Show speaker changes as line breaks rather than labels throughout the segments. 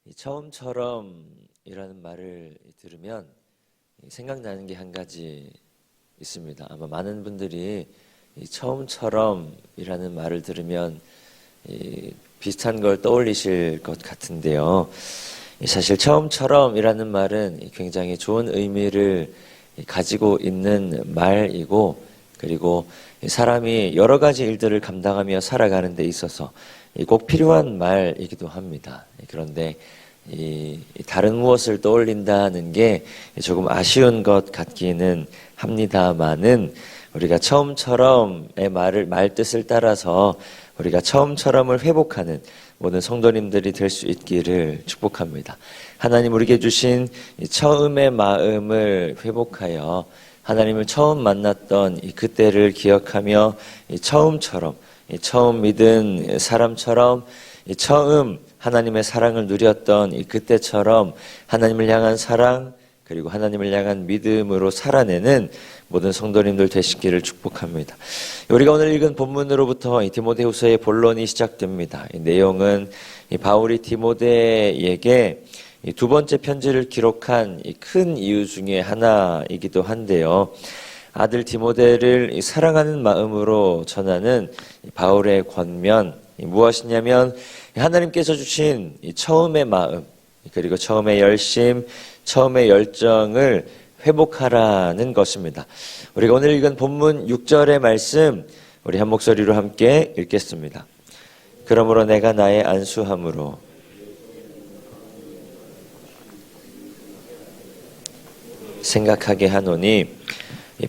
이 처음처럼이라는 말을 들으면 생각나는 게 한 가지 있습니다. 아마 많은 분들이 이 처음처럼이라는 말을 들으면 비슷한 걸 떠올리실 것 같은데요. 사실 처음처럼이라는 말은 굉장히 좋은 의미를 가지고 있는 말이고, 그리고 사람이 여러 가지 일들을 감당하며 살아가는 데 있어서 꼭 필요한 말이기도 합니다. 그런데 다른 무엇을 떠올린다는 게 조금 아쉬운 것 같기는 합니다만은, 우리가 처음처럼의 말 뜻을 따라서 우리가 처음처럼을 회복하는 모든 성도님들이 될 수 있기를 축복합니다. 하나님 우리에게 주신 처음의 마음을 회복하여 하나님을 처음 만났던 그때를 기억하며 처음처럼, 처음 믿은 사람처럼, 처음 하나님의 사랑을 누렸던 그때처럼 하나님을 향한 사랑, 그리고 하나님을 향한 믿음으로 살아내는 모든 성도님들 되시기를 축복합니다. 우리가 오늘 읽은 본문으로부터 디모데후서의 본론이 시작됩니다. 이 내용은 바울이 디모데에게 두 번째 편지를 기록한 큰 이유 중에 하나이기도 한데요. 아들 디모데를 사랑하는 마음으로 전하는 바울의 권면, 무엇이냐면 하나님께서 주신 처음의 마음, 그리고 처음의 열심, 처음의 열정을 회복하라는 것입니다. 우리가 오늘 읽은 본문 6절의 말씀, 우리 한 목소리로 함께 읽겠습니다. 그러므로 내가 나의 안수함으로 생각하게 하노니,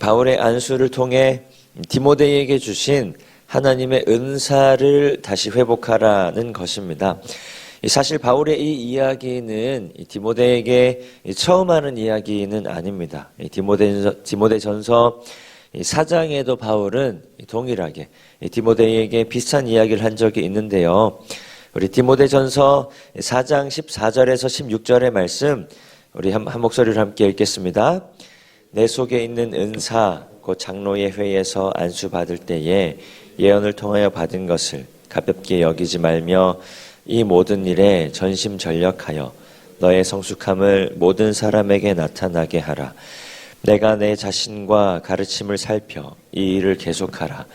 바울의 안수를 통해 디모데에게 주신 하나님의 은사를 다시 회복하라는 것입니다. 사실 바울의 이 이야기는 디모데에게 처음 하는 이야기는 아닙니다. 디모데전서 4장에도 바울은 동일하게 디모데에게 비슷한 이야기를 한 적이 있는데요. 우리 디모데전서 4장 14절에서 16절의 말씀, 우리 한 목소리로 함께 읽겠습니다. 내 속에 있는 은사, 곧 장로의 회에서 안수받을 때에 예언을 통하여 받은 것을 가볍게 여기지 말며 이 모든 일에 전심전력하여 너의 성숙함을 모든 사람에게 나타나게 하라. 내가 내 자신과 가르침을 살펴 이 일을 계속하라.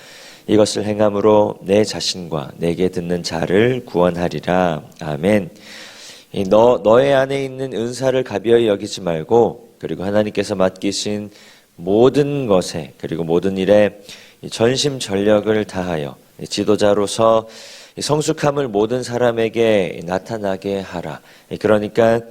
이것을 행함으로 내 자신과 내게 듣는 자를 구원하리라. 아멘. 너의 안에 있는 은사를 가벼이 여기지 말고, 그리고 하나님께서 맡기신 모든 것에, 그리고 모든 일에 전심전력을 다하여 지도자로서 성숙함을 모든 사람에게 나타나게 하라. 그러니까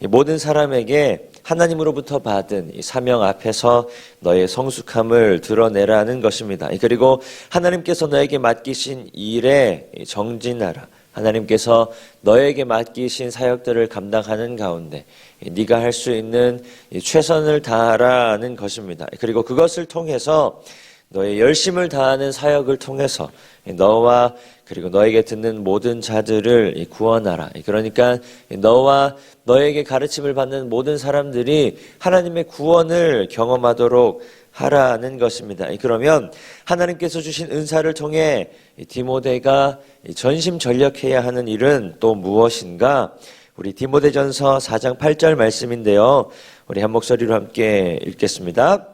모든 사람에게 하나님으로부터 받은 사명 앞에서 너의 성숙함을 드러내라는 것입니다. 그리고 하나님께서 너에게 맡기신 일에 정진하라. 하나님께서 너에게 맡기신 사역들을 감당하는 가운데 네가 할 수 있는 최선을 다하라는 것입니다. 그리고 그것을 통해서 너의 열심을 다하는 사역을 통해서 너와 그리고 너에게 듣는 모든 자들을 구원하라. 그러니까 너와 너에게 가르침을 받는 모든 사람들이 하나님의 구원을 경험하도록 하라는 것입니다. 그러면 하나님께서 주신 은사를 통해 디모데가 전심전력해야 하는 일은 또 무엇인가? 우리 디모데전서 4장 8절 말씀인데요. 우리 한 목소리로 함께 읽겠습니다.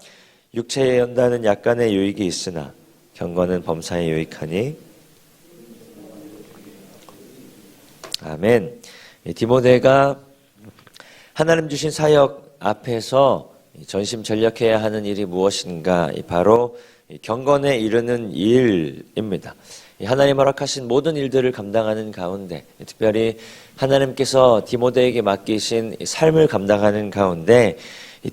육체의 연단은 약간의 유익이 있으나 경건은 범사에 유익하니. 아멘. 디모데가 하나님 주신 사역 앞에서 전심전력해야 하는 일이 무엇인가? 바로 경건에 이르는 일입니다. 하나님 허락하신 모든 일들을 감당하는 가운데, 특별히 하나님께서 디모데에게 맡기신 삶을 감당하는 가운데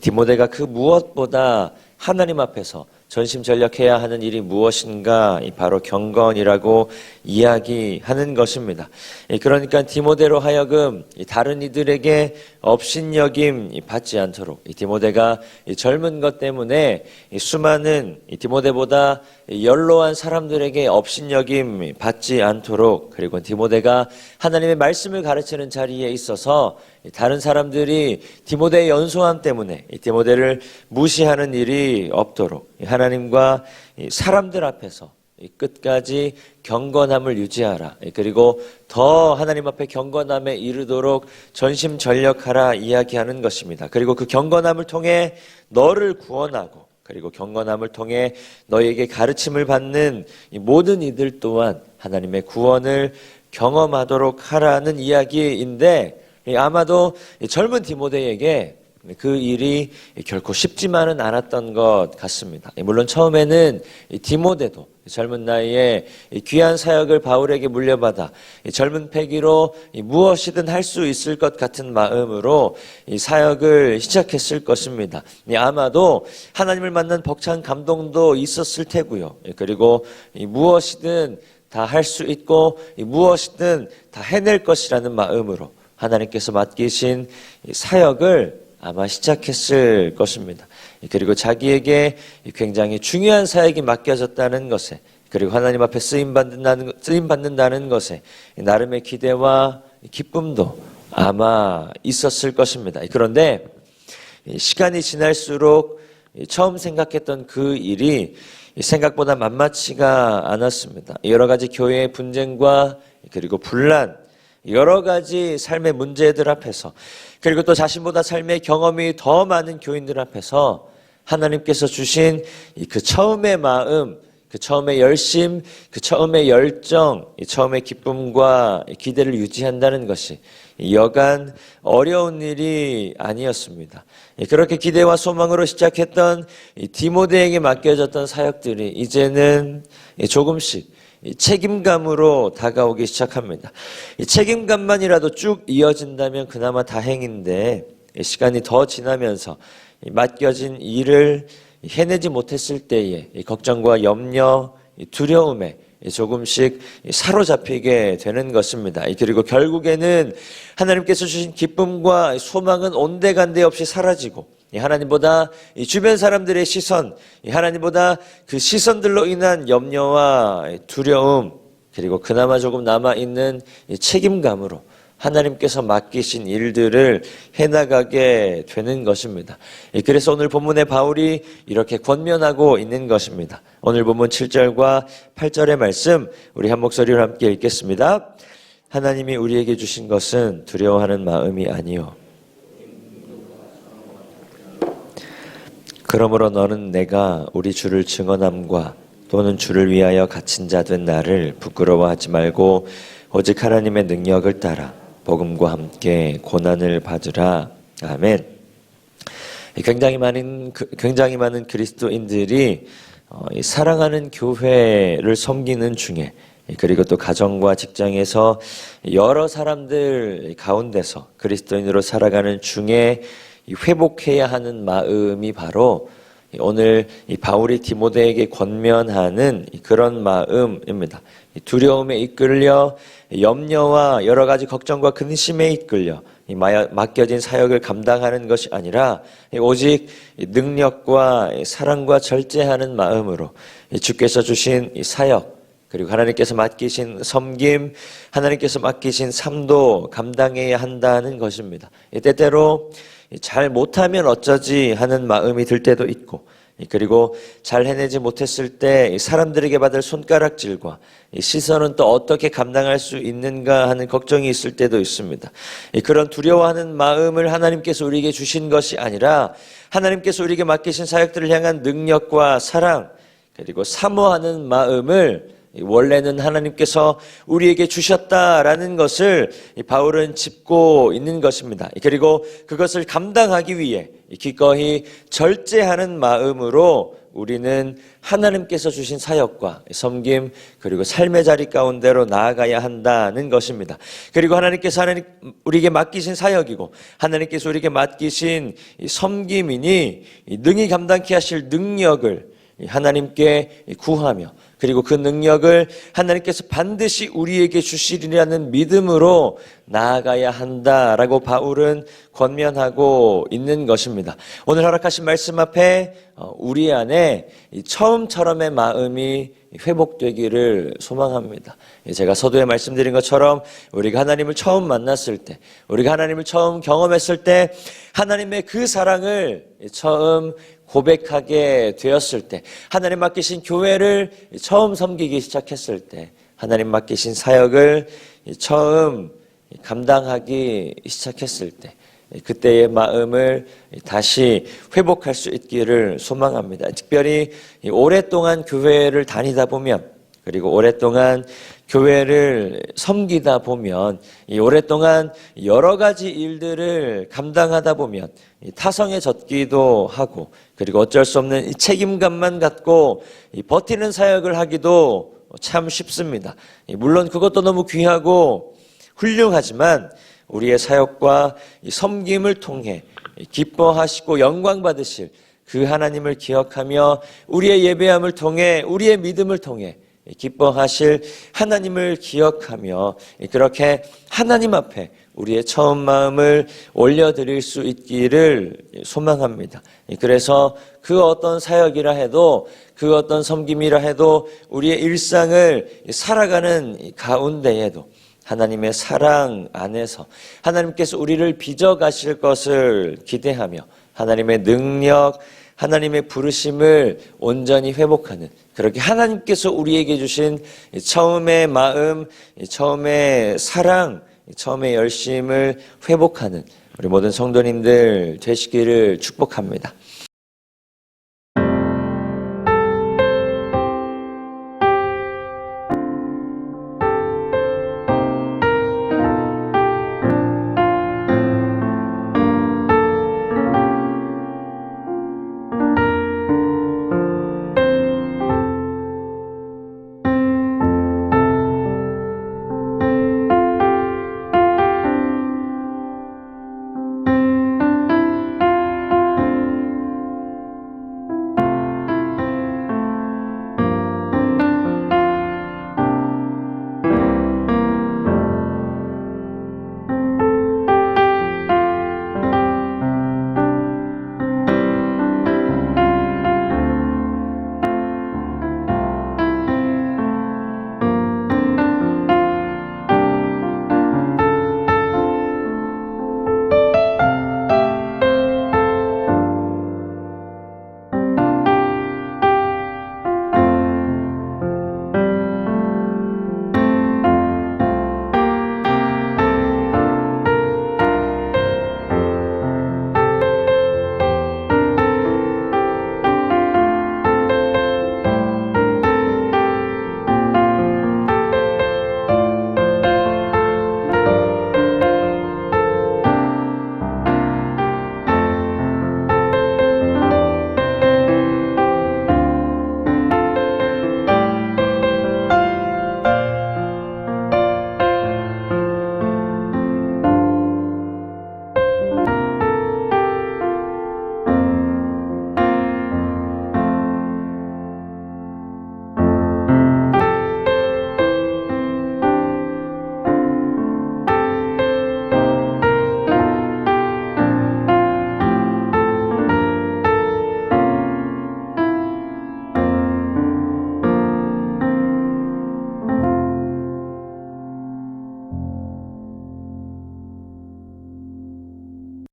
디모데가 그 무엇보다 하나님 앞에서 전심전력해야 하는 일이 무엇인가? 바로 경건이라고 이야기하는 것입니다. 그러니까 디모데로 하여금 다른 이들에게 업신여김 받지 않도록, 디모데가 젊은 것 때문에 수많은 디모데보다 연로한 사람들에게 업신여김 받지 않도록, 그리고 디모데가 하나님의 말씀을 가르치는 자리에 있어서 다른 사람들이 디모데의 연소함 때문에 디모데를 무시하는 일이 없도록 하나님과 사람들 앞에서 끝까지 경건함을 유지하라. 그리고 더 하나님 앞에 경건함에 이르도록 전심전력하라 이야기하는 것입니다. 그리고 그 경건함을 통해 너를 구원하고 그리고 경건함을 통해 너에게 가르침을 받는 이 모든 이들 또한 하나님의 구원을 경험하도록 하라는 이야기인데, 아마도 젊은 디모데에게 그 일이 결코 쉽지만은 않았던 것 같습니다. 물론 처음에는 디모데도 젊은 나이에 귀한 사역을 바울에게 물려받아 젊은 패기로 무엇이든 할 수 있을 것 같은 마음으로 이 사역을 시작했을 것입니다. 아마도 하나님을 만난 벅찬 감동도 있었을 테고요. 그리고 무엇이든 다 할 수 있고 무엇이든 다 해낼 것이라는 마음으로 하나님께서 맡기신 사역을 아마 시작했을 것입니다. 그리고 자기에게 굉장히 중요한 사역이 맡겨졌다는 것에, 그리고 하나님 앞에 쓰임받는다는 것에 나름의 기대와 기쁨도 아마 있었을 것입니다. 그런데 시간이 지날수록 처음 생각했던 그 일이 생각보다 만만치가 않았습니다. 여러 가지 교회의 분쟁과 그리고 분란, 여러 가지 삶의 문제들 앞에서, 그리고 또 자신보다 삶의 경험이 더 많은 교인들 앞에서 하나님께서 주신 그 처음의 마음, 그 처음의 열심, 그 처음의 열정, 처음의 기쁨과 기대를 유지한다는 것이 여간 어려운 일이 아니었습니다. 그렇게 기대와 소망으로 시작했던 디모데에게 맡겨졌던 사역들이 이제는 조금씩 책임감으로 다가오기 시작합니다. 책임감만이라도 쭉 이어진다면 그나마 다행인데, 시간이 더 지나면서 맡겨진 일을 해내지 못했을 때의 걱정과 염려, 두려움에 조금씩 사로잡히게 되는 것입니다. 그리고 결국에는 하나님께서 주신 기쁨과 소망은 온데간데 없이 사라지고, 하나님보다 주변 사람들의 시선, 하나님보다 그 시선들로 인한 염려와 두려움, 그리고 그나마 조금 남아있는 책임감으로 하나님께서 맡기신 일들을 해나가게 되는 것입니다. 그래서 오늘 본문에 바울이 이렇게 권면하고 있는 것입니다. 오늘 본문 7절과 8절의 말씀 우리 한 목소리로 함께 읽겠습니다. 하나님이 우리에게 주신 것은 두려워하는 마음이 아니요 그러므로 너는 내가 우리 주를 증언함과 또는 주를 위하여 갇힌 자 된 나를 부끄러워하지 말고 오직 하나님의 능력을 따라 복음과 함께 고난을 받으라. 아멘. 굉장히 많은 그리스도인들이 사랑하는 교회를 섬기는 중에, 그리고 또 가정과 직장에서 여러 사람들 가운데서 그리스도인으로 살아가는 중에 회복해야 하는 마음이 바로 오늘 이 바울이 디모데에게 권면하는 그런 마음입니다. 두려움에 이끌려 염려와 여러 가지 걱정과 근심에 이끌려 맡겨진 사역을 감당하는 것이 아니라 오직 능력과 사랑과 절제하는 마음으로 주께서 주신 사역, 그리고 하나님께서 맡기신 섬김, 하나님께서 맡기신 삶도 감당해야 한다는 것입니다. 때때로 잘 못하면 어쩌지 하는 마음이 들 때도 있고, 그리고 잘 해내지 못했을 때 사람들에게 받을 손가락질과 시선은 또 어떻게 감당할 수 있는가 하는 걱정이 있을 때도 있습니다. 그런 두려워하는 마음을 하나님께서 우리에게 주신 것이 아니라 하나님께서 우리에게 맡기신 사역들을 향한 능력과 사랑, 그리고 사모하는 마음을 원래는 하나님께서 우리에게 주셨다라는 것을 바울은 짚고 있는 것입니다. 그리고 그것을 감당하기 위해 기꺼이 절제하는 마음으로 우리는 하나님께서 주신 사역과 섬김, 그리고 삶의 자리 가운데로 나아가야 한다는 것입니다. 그리고 하나님께서 우리에게 맡기신 사역이고 하나님께서 우리에게 맡기신 섬김이니 능히 감당케 하실 능력을 하나님께 구하며, 그리고 그 능력을 하나님께서 반드시 우리에게 주시리라는 믿음으로 나아가야 한다라고 바울은 권면하고 있는 것입니다. 오늘 허락하신 말씀 앞에 우리 안에 처음처럼의 마음이 회복되기를 소망합니다. 제가 서두에 말씀드린 것처럼 우리가 하나님을 처음 만났을 때, 우리가 하나님을 처음 경험했을 때 하나님의 그 사랑을 처음 고백하게 되었을 때, 하나님 맡기신 교회를 처음 섬기기 시작했을 때, 하나님 맡기신 사역을 처음 감당하기 시작했을 때, 그때의 마음을 다시 회복할 수 있기를 소망합니다. 특별히 오랫동안 교회를 다니다 보면, 그리고 오랫동안 교회를 섬기다 보면, 오랫동안 여러 가지 일들을 감당하다 보면 타성해졌기도 하고, 그리고 어쩔 수 없는 책임감만 갖고 버티는 사역을 하기도 참 쉽습니다. 물론 그것도 너무 귀하고 훌륭하지만 우리의 사역과 섬김을 통해 기뻐하시고 영광 받으실 그 하나님을 기억하며, 우리의 예배함을 통해, 우리의 믿음을 통해 기뻐하실 하나님을 기억하며, 그렇게 하나님 앞에 우리의 처음 마음을 올려드릴 수 있기를 소망합니다. 그래서 그 어떤 사역이라 해도, 그 어떤 섬김이라 해도, 우리의 일상을 살아가는 가운데에도 하나님의 사랑 안에서 하나님께서 우리를 빚어가실 것을 기대하며, 하나님의 능력, 하나님의 부르심을 온전히 회복하는, 그렇게 하나님께서 우리에게 주신 처음의 마음, 처음의 사랑, 처음의 열심을 회복하는 우리 모든 성도님들 되시기를 축복합니다.